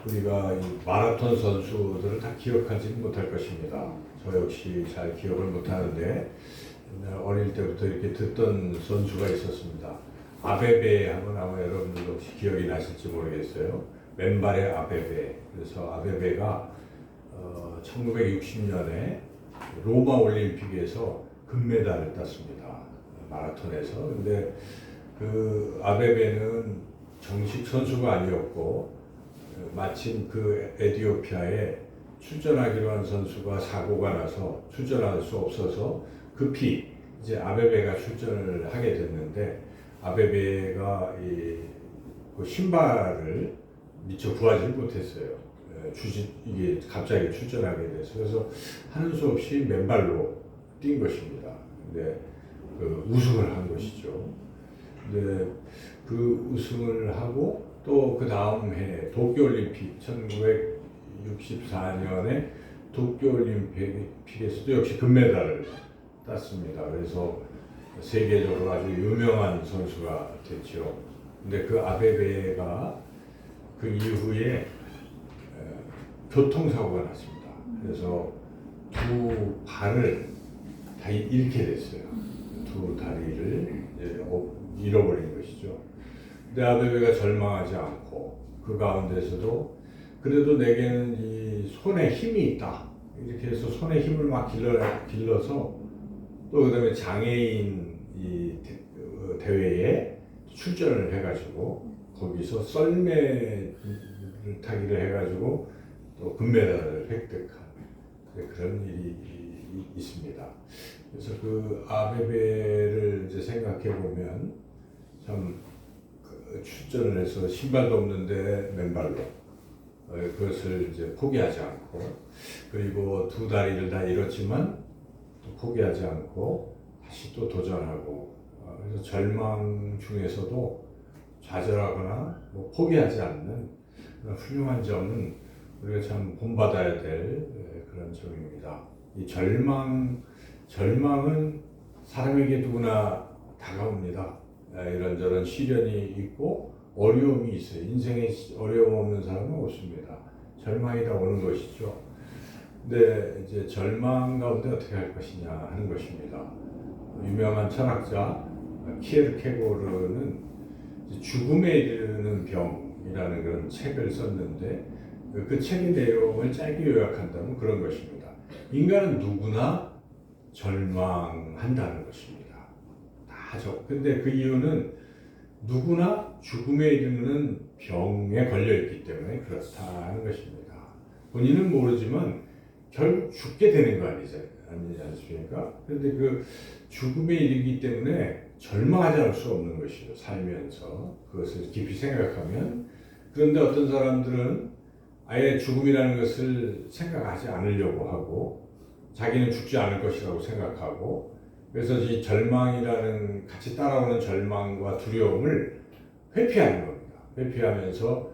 우리가 이 마라톤 선수들을 다 기억하지는 못할 것입니다. 저 역시 잘 기억을 못하는데 어릴 때부터 이렇게 듣던 선수가 있었습니다. 아베베 하면 아마 여러분들도 혹시 기억이 나실지 모르겠어요. 맨발의 아베베. 그래서 아베베가 1960년에 로마 올림픽에서 금메달을 땄습니다. 마라톤에서. 근데 그 아베베는 정식 선수가 아니었고 마침 그 에티오피아에 출전하기로 한 선수가 사고가 나서 출전할 수 없어서 급히 이제 아베베가 출전을 하게 됐는데 아베베가 그 신발을 미처 구하지 못했어요. 이게 갑자기 출전하게 돼서 그래서 하는 수 없이 맨발로 뛴 것입니다. 근데 그 우승을 한 것이죠. 근데 그 우승을 하고 또 그 다음 해 도쿄올림픽 1964년에 도쿄올림픽에서도 역시 금메달을 땄습니다. 그래서 세계적으로 아주 유명한 선수가 됐죠. 근데 그 아베베가 그 이후에 교통사고가 났습니다. 그래서 두 발을 다 잃게 됐어요. 두 다리를 잃어버린 것이죠. 근데 아베베가 절망하지 않고 그 가운데서도 그래도 내게는 이 손에 힘이 있다. 이렇게 해서 손에 힘을 막 길러서 또 그다음에 장애인 이 대회에 출전을 해가지고 거기서 썰매를 타기를 해가지고 또 금메달을 획득한 그런 일이 있습니다. 그래서 그 아베베를 이제 생각해 보면 참 출전을 해서 신발도 없는데 맨발로 그것을 이제 포기하지 않고 그리고 두 다리를 다 잃었지만 또 포기하지 않고 다시 또 도전하고 그래서 절망 중에서도 좌절하거나 뭐 포기하지 않는 그런 훌륭한 점은 우리가 참 본받아야 될 그런 점입니다. 이 절망은 사람에게 누구나 다가옵니다. 이런저런 시련이 있고 어려움이 있어요. 인생에 어려움 없는 사람은 없습니다. 절망이 다 오는 것이죠. 근데 이제 절망 가운데 어떻게 할 것이냐 하는 것입니다. 유명한 철학자 키에르케고르는 죽음에 이르는 병이라는 그런 책을 썼는데 그 책의 내용을 짧게 요약한다면 그런 것입니다. 인간은 누구나 절망한다는 것입니다. 다죠. 근데 그 이유는 누구나 죽음에 이르는 병에 걸려있기 때문에 그렇다 하는 것입니다. 본인은 모르지만 결국 죽게 되는 거 아니지 않습니까? 그런데 그 죽음에 이르기 때문에 절망하지 않을 수 없는 것이죠. 살면서 그것을 깊이 생각하면. 그런데 어떤 사람들은 아예 죽음이라는 것을 생각하지 않으려고 하고 자기는 죽지 않을 것이라고 생각하고 그래서 이 절망이라는 같이 따라오는 절망과 두려움을 회피하는 겁니다. 회피하면서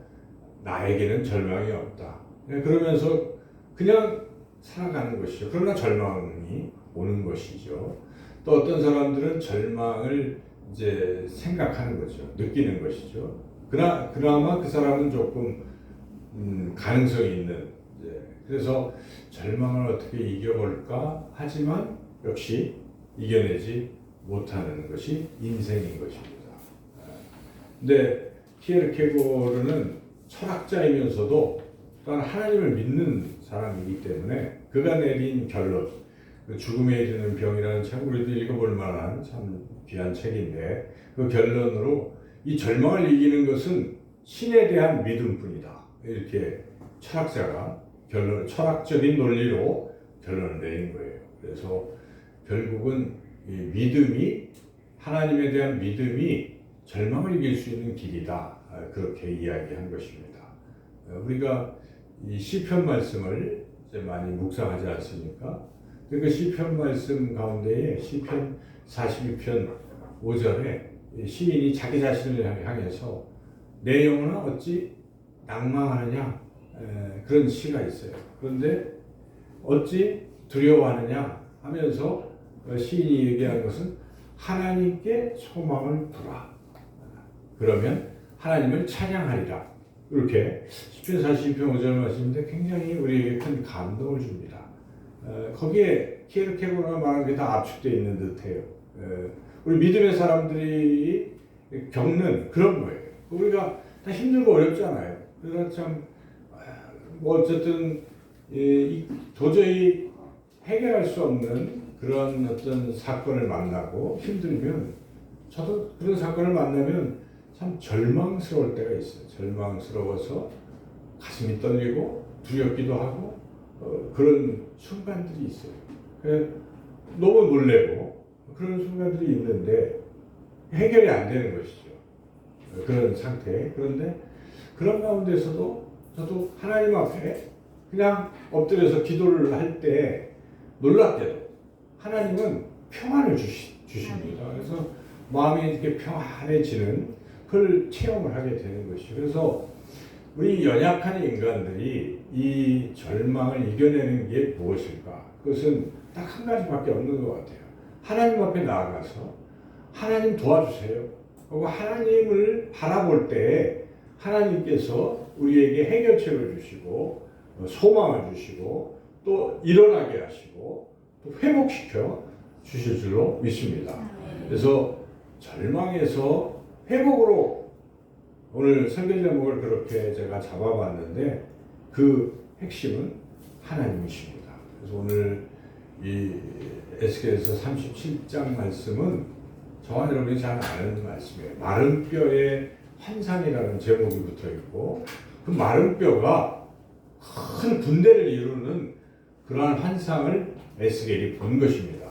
나에게는 절망이 없다. 그러면서 그냥 살아가는 것이죠. 그러나 절망이 오는 것이죠. 또 어떤 사람들은 절망을 이제 생각하는 거죠. 느끼는 것이죠. 그나마 그 사람은 조금 가능성이 있는 그래서 절망을 어떻게 이겨볼까 하지만 역시 이겨내지 못하는 것이 인생인 것입니다. 근데 키에르케고르는 철학자이면서도 또한 하나님을 믿는 사람이기 때문에 그가 내린 결론, 죽음에 이르는 병이라는 책 우리도 읽어볼 만한 참 귀한 책인데 그 결론으로 이 절망을 이기는 것은 신에 대한 믿음뿐이다. 이렇게 철학자가 철학적인 논리로 결론을 내린 거예요. 그래서 결국은 이 믿음이 하나님에 대한 믿음이 절망을 이길 수 있는 길이다. 그렇게 이야기한 것입니다. 우리가 이 시편 말씀을 이제 많이 묵상하지 않습니까? 그 시편 말씀 가운데에 시편 42편 5절에 시인이 자기 자신을 향해서 내 영혼아 어찌 낭망하느냐 그런 시가 있어요. 그런데 어찌 두려워하느냐 하면서 시인이 얘기한 것은 하나님께 소망을 두라. 그러면 하나님을 찬양하리라. 이렇게 10편 42편 5절 말씀인데 굉장히 우리에게 큰 감동을 줍니다. 거기에 키에르케고르가 말한 게 다 압축되어 있는 듯해요. 우리 믿음의 사람들이 겪는 그런 거예요. 우리가 다 힘들고 어렵잖아요. 그래서 참 뭐 어쨌든 도저히 해결할 수 없는 그런 어떤 사건을 만나고 힘들면, 저도 그런 사건을 만나면 참 절망스러울 때가 있어요. 절망스러워서 가슴이 떨리고 두렵기도 하고 그런 순간들이 있어요. 너무 놀래고 그런 순간들이 있는데 해결이 안 되는 것이죠. 그런 상태. 그런데 그런 가운데서도 저도 하나님 앞에 그냥 엎드려서 기도를 할 때 놀랍게도 하나님은 평안을 주십니다. 그래서 마음이 이렇게 평안해지는 그걸 체험을 하게 되는 것이죠. 그래서 우리 연약한 인간들이 이 절망을 이겨내는 게 무엇일까? 그것은 딱 한 가지밖에 없는 것 같아요. 하나님 앞에 나아가서 하나님 도와주세요. 그리고 하나님을 바라볼 때 하나님께서 우리에게 해결책을 주시고 소망을 주시고 또 일어나게 하시고 또 회복시켜 주실 줄로 믿습니다. 그래서 절망에서 회복으로, 오늘 설교 제목을 그렇게 제가 잡아봤는데 그 핵심은 하나님이십니다. 그래서 오늘 이 에스겔서 37장 말씀은 저와 여러분이 잘 아는 말씀이에요. 마른 뼈에 환상이라는 제목이 붙어 있고, 그 마른 뼈가 큰 군대를 이루는 그러한 환상을 에스겔이 본 것입니다.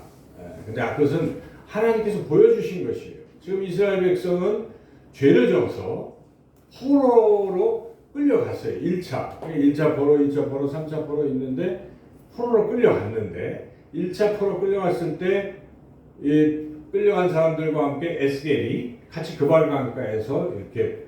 근데 그것은 하나님께서 보여주신 것이에요. 지금 이스라엘 백성은 죄를 져서 포로로 끌려갔어요. 1차 포로, 2차 포로, 3차 포로 있는데 포로로 끌려갔는데 1차 포로 끌려갔을 때 이 끌려간 사람들과 함께 에스겔이 같이 그발 강가에서 이렇게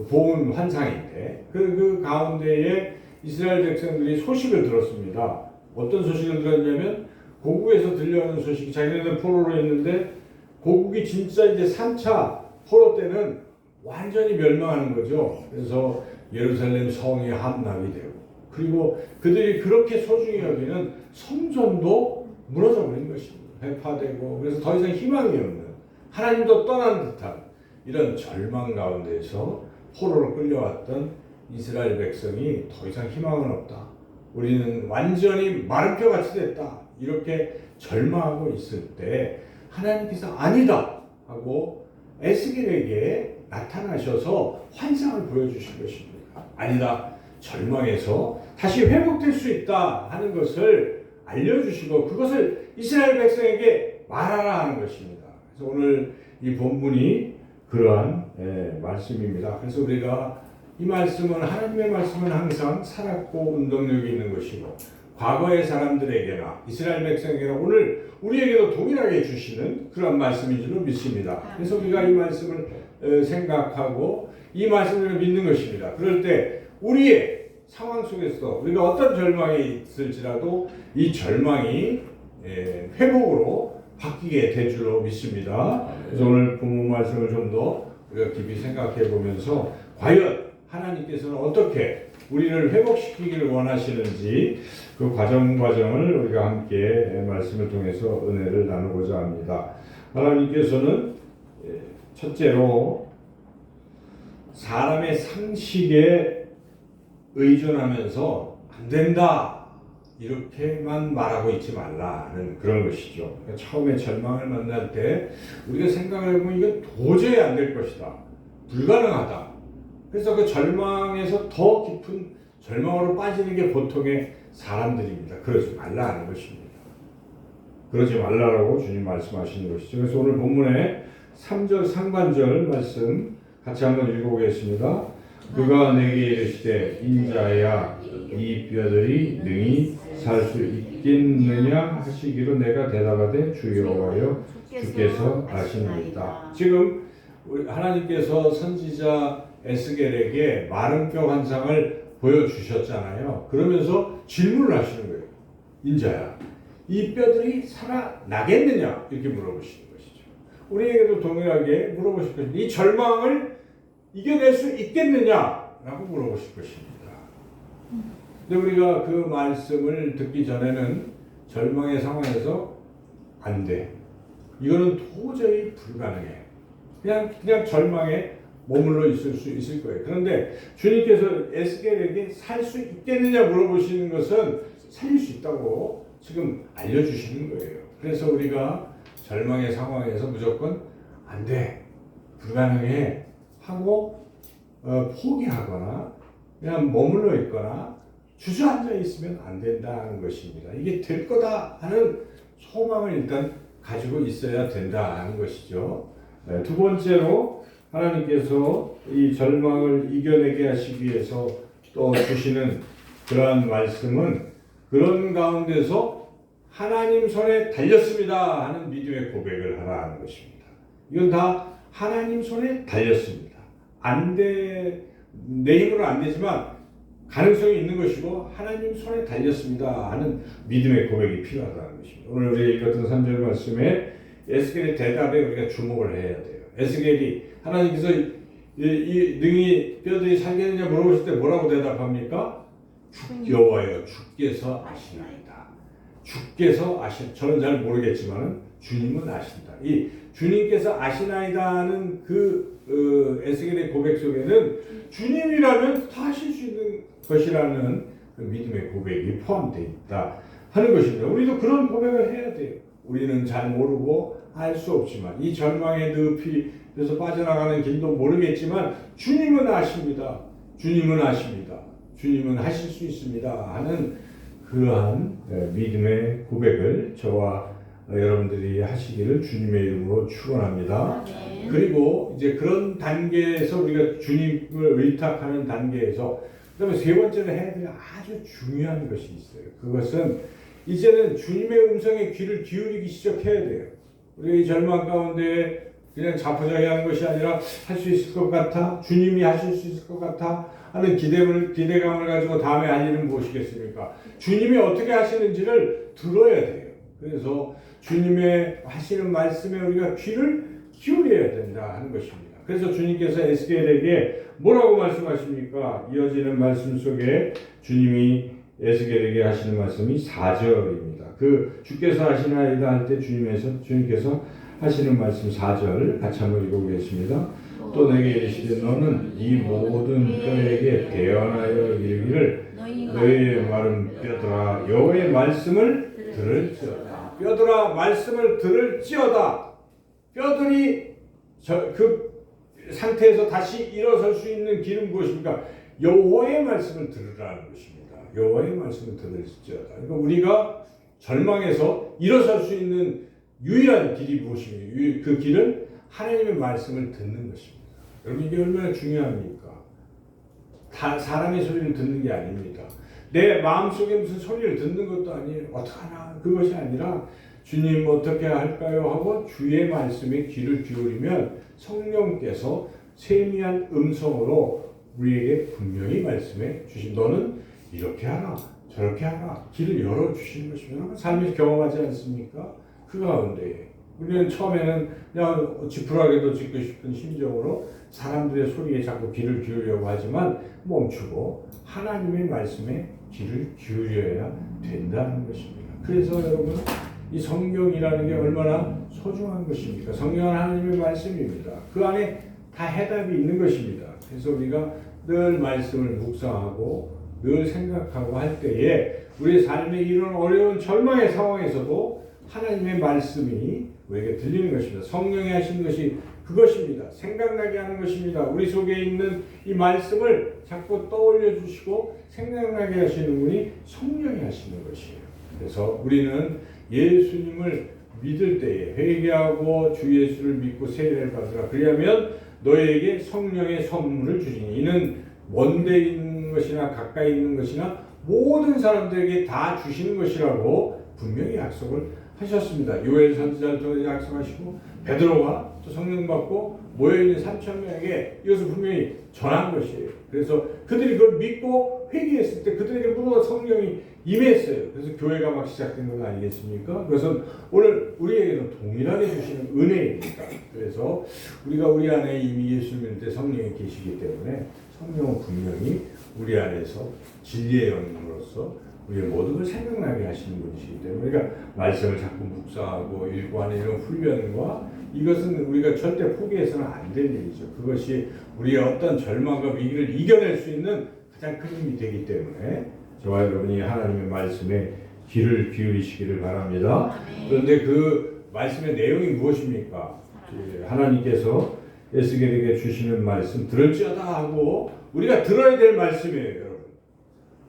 본 환상인데 그 가운데에 이스라엘 백성들이 소식을 들었습니다. 어떤 소식을 들었냐면 고국에서 들려오는 소식이, 자기네들 포로로 있는데 고국이 진짜 이제 3차 포로 때는 완전히 멸망하는 거죠. 그래서 예루살렘 성이 함락이 되고, 그리고 그들이 그렇게 소중히 여기는 성전도 무너져 버린 것입니다. 해파되고, 그래서 더 이상 희망이 없는, 하나님도 떠난 듯한 이런 절망 가운데서 포로로 끌려왔던 이스라엘 백성이 더 이상 희망은 없다. 우리는 완전히 마른 뼈같이 됐다. 이렇게 절망하고 있을 때 하나님께서 아니다 하고 에스겔에게 나타나셔서 환상을 보여주신 것입니다. 아니다. 절망에서 다시 회복될 수 있다 하는 것을 알려주시고 그것을 이스라엘 백성에게 말하라 하는 것입니다. 그래서 오늘 이 본문이 그러한 말씀입니다. 그래서 우리가 이 말씀은, 하나님의 말씀은 항상 살았고 운동력이 있는 것이고 과거의 사람들에게나 이스라엘 백성에게나 오늘 우리에게도 동일하게 주시는 그런 말씀인 줄로 믿습니다. 그래서 우리가 이 말씀을 생각하고 이 말씀을 믿는 것입니다. 그럴 때 우리의 상황 속에서 우리가 어떤 절망에 있을지라도 이 절망이 회복으로 바뀌게 될 줄로 믿습니다. 그래서 오늘 본문 말씀을 좀 더 우리가 깊이 생각해 보면서 과연 하나님께서는 어떻게 우리를 회복시키기를 원하시는지 그 과정을 우리가 함께 말씀을 통해서 은혜를 나누고자 합니다. 하나님께서는 첫째로 사람의 상식에 의존하면서 안 된다 이렇게만 말하고 있지 말라는 그런 것이죠. 그러니까 처음에 절망을 만날 때 우리가 생각을 해보면 이건 도저히 안 될 것이다, 불가능하다. 그래서 그 절망에서 더 깊은 절망으로 빠지는 게 보통의 사람들입니다. 그러지 말라는 것입니다. 그러지 말라라고 주님 말씀하시는 것이죠. 그래서 오늘 본문의 3절 상반절 말씀 같이 한번 읽어보겠습니다. 그가 내게 이르시되 인자야 이 뼈들이 능히 살 수 있겠느냐 하시기로 내가 대답하되 주여와여 주께서 아시나이다. 지금 하나님께서 선지자 에스겔에게 마른 뼈 환상을 보여주셨잖아요. 그러면서 질문을 하시는 거예요. 인자야, 이 뼈들이 살아나겠느냐? 이렇게 물어보시는 것이죠. 우리에게도 동일하게 물어보실 것입니다. 이 절망을 이겨낼 수 있겠느냐? 라고 물어보실 것입니다. 근데 우리가 그 말씀을 듣기 전에는 절망의 상황에서 안 돼. 이거는 도저히 불가능해. 그냥 절망에 머물러 있을 수 있을 거예요. 그런데 주님께서 에스겔에게 살 수 있겠느냐 물어보시는 것은 살릴 수 있다고 지금 알려주시는 거예요. 그래서 우리가 절망의 상황에서 무조건 안 돼, 불가능해 하고 포기하거나 그냥 머물러 있거나 주저앉아 있으면 안 된다는 것입니다. 이게 될 거다 하는 소망을 일단 가지고 있어야 된다는 것이죠. 두 번째로 하나님께서 이 절망을 이겨내게 하시기 위해서 또 주시는 그러한 말씀은 그런 가운데서 하나님 손에 달렸습니다 하는 믿음의 고백을 하라는 것입니다. 이건 다 하나님 손에 달렸습니다. 안 돼, 내 힘으로 안 되지만 가능성이 있는 것이고 하나님 손에 달렸습니다 하는 믿음의 고백이 필요하다는 것입니다. 오늘 우리 읽었던 3절 말씀에 에스겔의 대답에 우리가 주목을 해야 돼요. 에스겔이 하나님께서 이 능히 뼈들이 살겠느냐 물어보실 때 뭐라고 대답합니까? 여호와여 주께서 아시나이다. 주께서 저는 잘 모르겠지만 주님은 아신다. 이 주님께서 아시나이다는 그 에스겔의 고백 속에는 주님이라면 다 하실 수 있는 것이라는 그 믿음의 고백이 포함되어 있다 하는 것입니다. 우리도 그런 고백을 해야 돼요. 우리는 잘 모르고 알 수 없지만 이 절망의 늪에서 빠져나가는 길도 모르겠지만 주님은 아십니다. 주님은 아십니다. 주님은 하실 수 있습니다 하는 그러한 믿음의 고백을 저와 여러분들이 하시기를 주님의 이름으로 축원합니다. 그리고 이제 그런 단계에서 우리가 주님을 의탁하는 단계에서 그다음에 세 번째로 해야 될 아주 중요한 것이 있어요. 그것은 이제는 주님의 음성에 귀를 기울이기 시작해야 돼요. 우리가 이 절망 가운데 그냥 자포자기한 것이 아니라 할 수 있을 것 같아, 주님이 하실 수 있을 것 같아 하는 기대감을 가지고 다음에 할 일은 무엇이겠습니까? 주님이 어떻게 하시는지를 들어야 돼요. 그래서 주님의 하시는 말씀에 우리가 귀를 기울여야 된다 하는 것입니다. 그래서 주님께서 에스겔에게 뭐라고 말씀하십니까? 이어지는 말씀 속에 주님이 에스겔에게 하시는 말씀이 4절입니다. 그 주께서 하시나이다 할 때 주님께서 하시는 말씀 4절 같이 한번 읽어보겠습니다. 또 내게 이르시되 너는 이 모든 뼈에게 대언하여 이르기를 너희의 말은 뼈들아 여호와의 말씀을 들을지어다. 뼈들아 말씀을 들을지어다. 뼈들이 그 상태에서 다시 일어설 수 있는 길은 무엇입니까? 여호와의 말씀을 들으라는 것입니다. 여호와의 말씀을 들을지어다. 그러니까 우리가 절망에서 일어설 수 있는 유일한 길이 무엇입니까? 그 길은 하나님의 말씀을 듣는 것입니다. 여러분 이게 얼마나 중요합니까? 다 사람의 소리를 듣는 게 아닙니다. 내 마음속에 무슨 소리를 듣는 것도 아니에요. 어떡하나 그것이 아니라 주님 어떻게 할까요? 하고 주의 말씀에 귀를 기울이면 성령께서 세미한 음성으로 우리에게 분명히 말씀해 주신 너는 이렇게 하라 저렇게 하라 길을 열어주시는 것입니다. 삶에서 경험하지 않습니까? 그 가운데 우리는 처음에는 그냥 지푸라기도 짚고 싶은 심정으로 사람들의 소리에 자꾸 귀를 기울이려고 하지만 멈추고 하나님의 말씀에 귀를 기울여야 된다는 것입니다. 그래서 여러분 이 성경이라는 게 얼마나 소중한 것입니까? 성경은 하나님의 말씀입니다. 그 안에 다 해답이 있는 것입니다. 그래서 우리가 늘 말씀을 묵상하고 늘 생각하고 할 때에 우리 삶의 이런 어려운 절망의 상황에서도 하나님의 말씀이 우리에게 들리는 것입니다. 성령이 하신 것이 그것입니다. 생각나게 하는 것입니다. 우리 속에 있는 이 말씀을 자꾸 떠올려 주시고 생각나게 하시는 분이 성령이 하시는 것이에요. 그래서 우리는 예수님을 믿을 때에 회개하고 주 예수를 믿고 세례를 받으라. 그리하면 너에게 성령의 선물을 주시니 이는 먼데 있는 것이나 가까이 있는 것이나 모든 사람들에게 다 주시는 것이라고 분명히 약속을 하셨습니다. 요엘 선지자를 통해 약속하시고 베드로가 또 성령 받고 모여있는 3,000명에게 이것을 분명히 전한 것이에요. 그래서 그들이 그걸 믿고 회개했을 때 그들에게 모두 성령이 임했어요. 그래서 교회가 막 시작된 건 아니겠습니까? 그것은 오늘 우리에게도 동일하게 주시는 은혜입니다. 그래서 우리가 우리 안에 이미 예수 믿을 때 성령이 계시기 때문에 성령은 분명히 우리 안에서 진리의 영으로서 우리의 모든 걸 생각나게 하시는 분이시기 때문에 우리가 말씀을 자꾸 묵상하고 읽고 하는 이런 훈련과 이것은 우리가 절대 포기해서는 안 될 일이죠. 그것이 우리의 어떤 절망과 위기를 이겨낼 수 있는 가장 큰 힘이 되기 때문에 저와 여러분이 하나님의 말씀에 귀를 기울이시기를 바랍니다. 그런데 그 말씀의 내용이 무엇입니까? 하나님께서 에스겔에게 주시는 말씀 들을지어다 하고 우리가 들어야 될 말씀이에요, 여러분.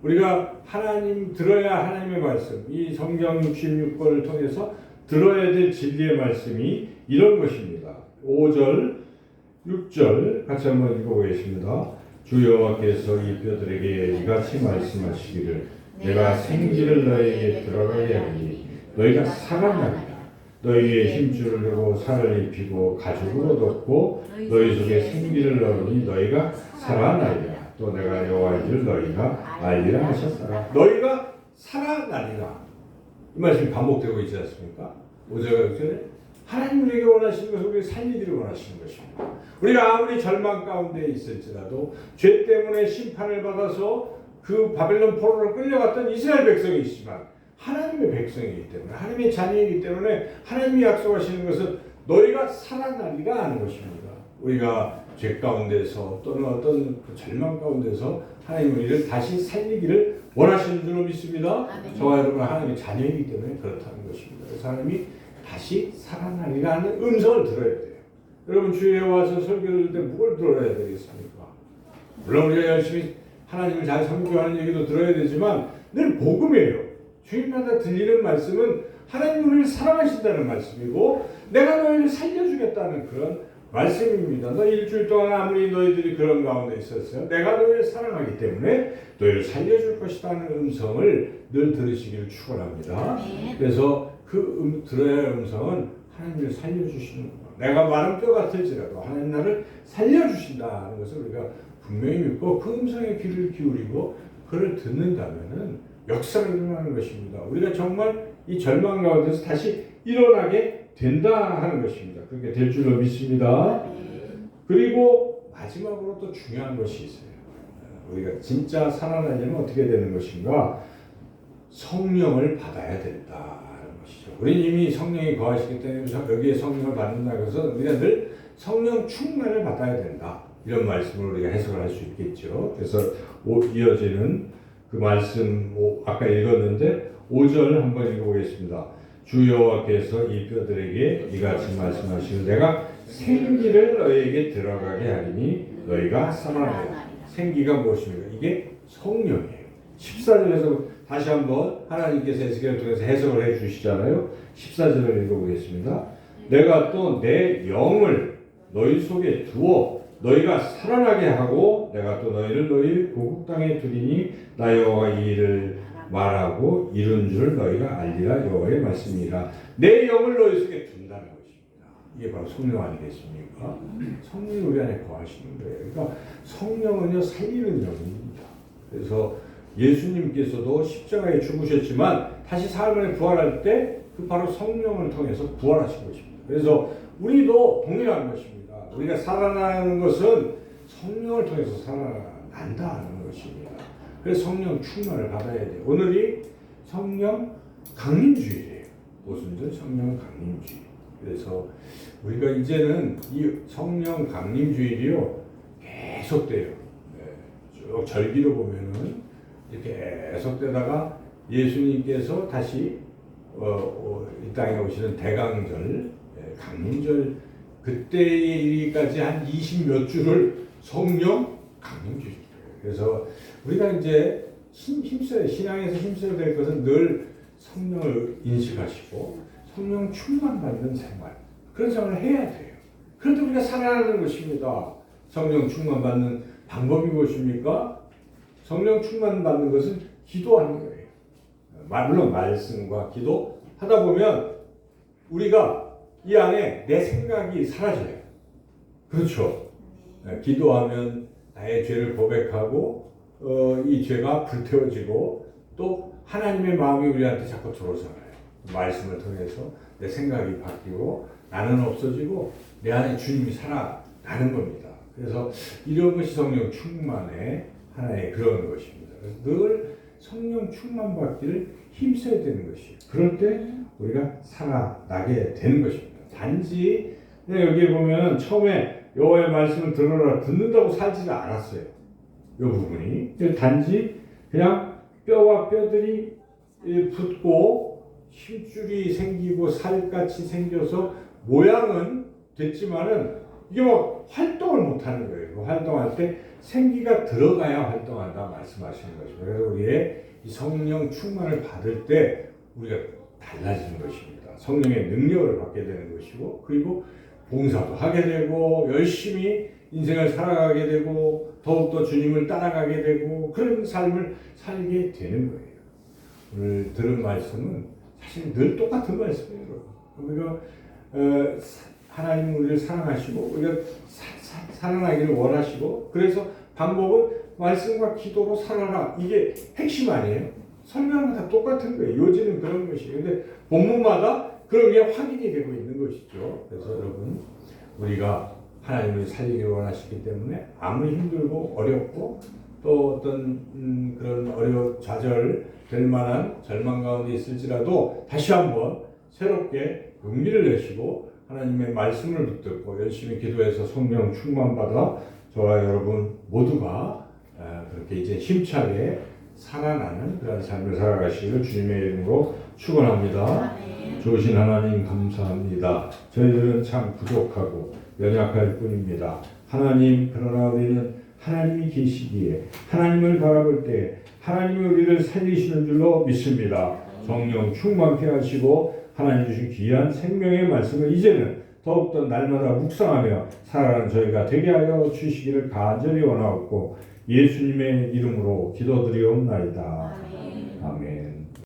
우리가 하나님 들어야 하나님의 말씀, 이 성경 66권을 통해서 들어야 될 진리의 말씀이 이런 것입니다. 5절, 6절 같이 한번 읽어보겠습니다. 주 여호와께서 이 뼈들에게 이같이 말씀하시기를 내가 생기를 너희에게 들어가게 하니 너희가 살아나리라. 너희의 힘줄을 내고 살을 입히고 가죽으로 덮고 너희 속에 생기를 넣으니 너희가 살아나리라. 또 내가 여호와인 줄 너희가 알리라 하셨더라. 너희가 살아나리라. 이 말씀이 반복되고 있지 않습니까? 5절 6절에 하나님 우리에게 원하시는 것은 우리를 살리기를 원하시는 것입니다. 우리가 아무리 절망 가운데 있을지라도 죄 때문에 심판을 받아서 그 바벨론 포로로 끌려갔던 이스라엘 백성이 있지만 하나님의 백성이기 때문에 하나님의 자녀이기 때문에 하나님이 약속하시는 것은 너희가 살아나리라 하는 것입니다. 우리가 죄 가운데서 또는 어떤 그 절망 가운데서 하나님 우리를 다시 살리기를 원하시는 줄로 믿습니다. 저와 여러분은 하나님의 자녀이기 때문에 그렇다는 것입니다. 그래서 하나님이 다시 살아나리라 하는 음성을 들어야 돼요. 여러분 주위에 와서 설교를 할 때 뭘 들어야 되겠습니까? 물론 우리가 열심히 하나님을 잘 섬겨하는 얘기도 들어야 되지만 늘 복음이에요. 주일마다 들리는 말씀은 하나님 우리를 사랑하신다는 말씀이고 내가 너희를 살려주겠다는 그런 말씀입니다. 너 일주일 동안 아무리 너희들이 그런 가운데 있었어요. 내가 너희를 사랑하기 때문에 너희를 살려줄 것이라는 음성을 늘 들으시기를 축원합니다. 그래서 그 들어야 할 음성은 하나님을 살려주시는 것. 내가 마른 뼈 같을지라도 하나님 나를 살려주신다는 것을 우리가 분명히 믿고 그 음성에 귀를 기울이고 그를 듣는다면은 역사가 일어나는 것입니다. 우리가 정말 이 절망 가운데서 다시 일어나게 된다 하는 것입니다. 그렇게 될 줄로 믿습니다. 그리고 마지막으로 또 중요한 것이 있어요. 우리가 진짜 살아나려면 어떻게 되는 것인가? 성령을 받아야 된다는 것이죠. 우리는 이미 성령이 거하시기 때문에 여기에 성령을 받는다고 해서 우리가 늘 성령 충만을 받아야 된다. 이런 말씀을 우리가 해석을 할 수 있겠죠. 그래서 이어지는 그 말씀 아까 읽었는데 5절 한번 읽어보겠습니다. 주 여호와께서 이 뼈들에게 이같이 말씀하시는 내가 생기를 너희에게 들어가게 하리니 너희가 살아나리라. 생기가 무엇입니까? 이게 성령이에요. 14절에서 다시 한번 하나님께서 에스겔을 통해서 해석을 해주시잖아요. 14절을 읽어보겠습니다. 내가 또 내 영을 너희 속에 두어 너희가 살아나게 하고 내가 또 너희를 너희 고국 땅에 두리니 나 여호와 이 일을 말하고 이룬 줄 너희가 알리라. 여호와의 말씀이라. 내 영을 너희 속에 둔다는 것입니다. 이게 바로 성령 아니겠습니까? 성령이 우리 안에 거하시는 거예요. 그러니까 성령은요 살리는 영입니다. 그래서 예수님께서도 십자가에 죽으셨지만 다시 삶을 부활할 때 그 바로 성령을 통해서 부활하신 것입니다. 그래서 우리도 동일한 것입니다. 우리가 살아나는 것은 성령을 통해서 살아난다는 것입니다. 그래서 성령 충만을 받아야 돼요. 오늘이 성령 강림주일이에요. 오순절 성령 강림주일. 그래서 우리가 이제는 이 성령 강림주일이요 계속돼요. 쭉 절기로 보면은 이렇게 계속되다가 예수님께서 다시 이 땅에 오시는 대강절, 강림절 그때에 이르기까지 한 20몇 주를 성령 강림주일이에요. 그래서 우리가 이제 힘써야 신앙에서 힘써야 될 것은 늘 성령을 인식하시고 성령 충만 받는 생활 그런 생활을 해야 돼요. 그런데 우리가 살아나는 것입니다. 성령 충만 받는 방법이 무엇입니까? 성령 충만 받는 것은 기도하는 거예요. 물론 말씀과 기도 하다 보면 우리가 이 안에 내 생각이 사라져요. 그렇죠? 기도하면 나의 죄를 고백하고 이 죄가 불태워지고 또 하나님의 마음이 우리한테 자꾸 들어오잖아요. 말씀을 통해서 내 생각이 바뀌고 나는 없어지고 내 안에 주님이 살아나는 겁니다. 그래서 이런 것이 성령 충만의 하나의 그런 것입니다. 그래서 늘 성령 충만 받기를 힘써야 되는 것이에요. 그럴 때 우리가 살아나게 되는 것입니다. 단지 여기 보면 처음에 여호와의 말씀을 들으라 듣는다고 살지를 않았어요. 이 부분이 단지 그냥 뼈와 뼈들이 붙고 힘줄이 생기고 살같이 생겨서 모양은 됐지만은 이게 뭐 활동을 못하는 거예요. 그 활동할 때 생기가 들어가야 활동한다 말씀하시는 것입니다. 그래서 우리의 이 성령 충만을 받을 때 우리가 달라지는 것입니다. 성령의 능력을 받게 되는 것이고, 그리고 봉사도 하게 되고 열심히 인생을 살아가게 되고 더욱더 주님을 따라가게 되고 그런 삶을 살게 되는 거예요. 오늘 들은 말씀은 사실 늘 똑같은 말씀이에요. 우리가 하나님 우리를 사랑하시고 우리가 살아나기를 원하시고, 그래서 방법은 말씀과 기도로 살아라. 이게 핵심 아니에요? 설명은 다 똑같은 거예요. 요지는 그런 것이에요. 근데 본문마다 그런 게 확인이 되고 있는 것이죠. 그래서 여러분, 우리가 하나님을 살리기를 원하시기 때문에 아무리 힘들고 어렵고 또 어떤 그런 좌절될 만한 절망 가운데 있을지라도 다시 한번 새롭게 용기를 내시고 하나님의 말씀을 붙들고 열심히 기도해서 성령 충만받아 저와 여러분 모두가 그렇게 이제 힘차게 살아나는 그런 삶을 살아가시기를 주님의 이름으로 축원합니다. 좋으신 하나님 감사합니다. 저희들은 참 부족하고 연약할 뿐입니다. 하나님, 그러나 우리는 하나님이 계시기에 하나님을 바라볼 때 하나님이 우리를 살리시는 줄로 믿습니다. 성령 충만케 하시고 하나님 주신 귀한 생명의 말씀을 이제는 더욱더 날마다 묵상하며 살아가는 저희가 되게 하여 주시기를 간절히 원하옵고 예수님의 이름으로 기도드리옵나이다.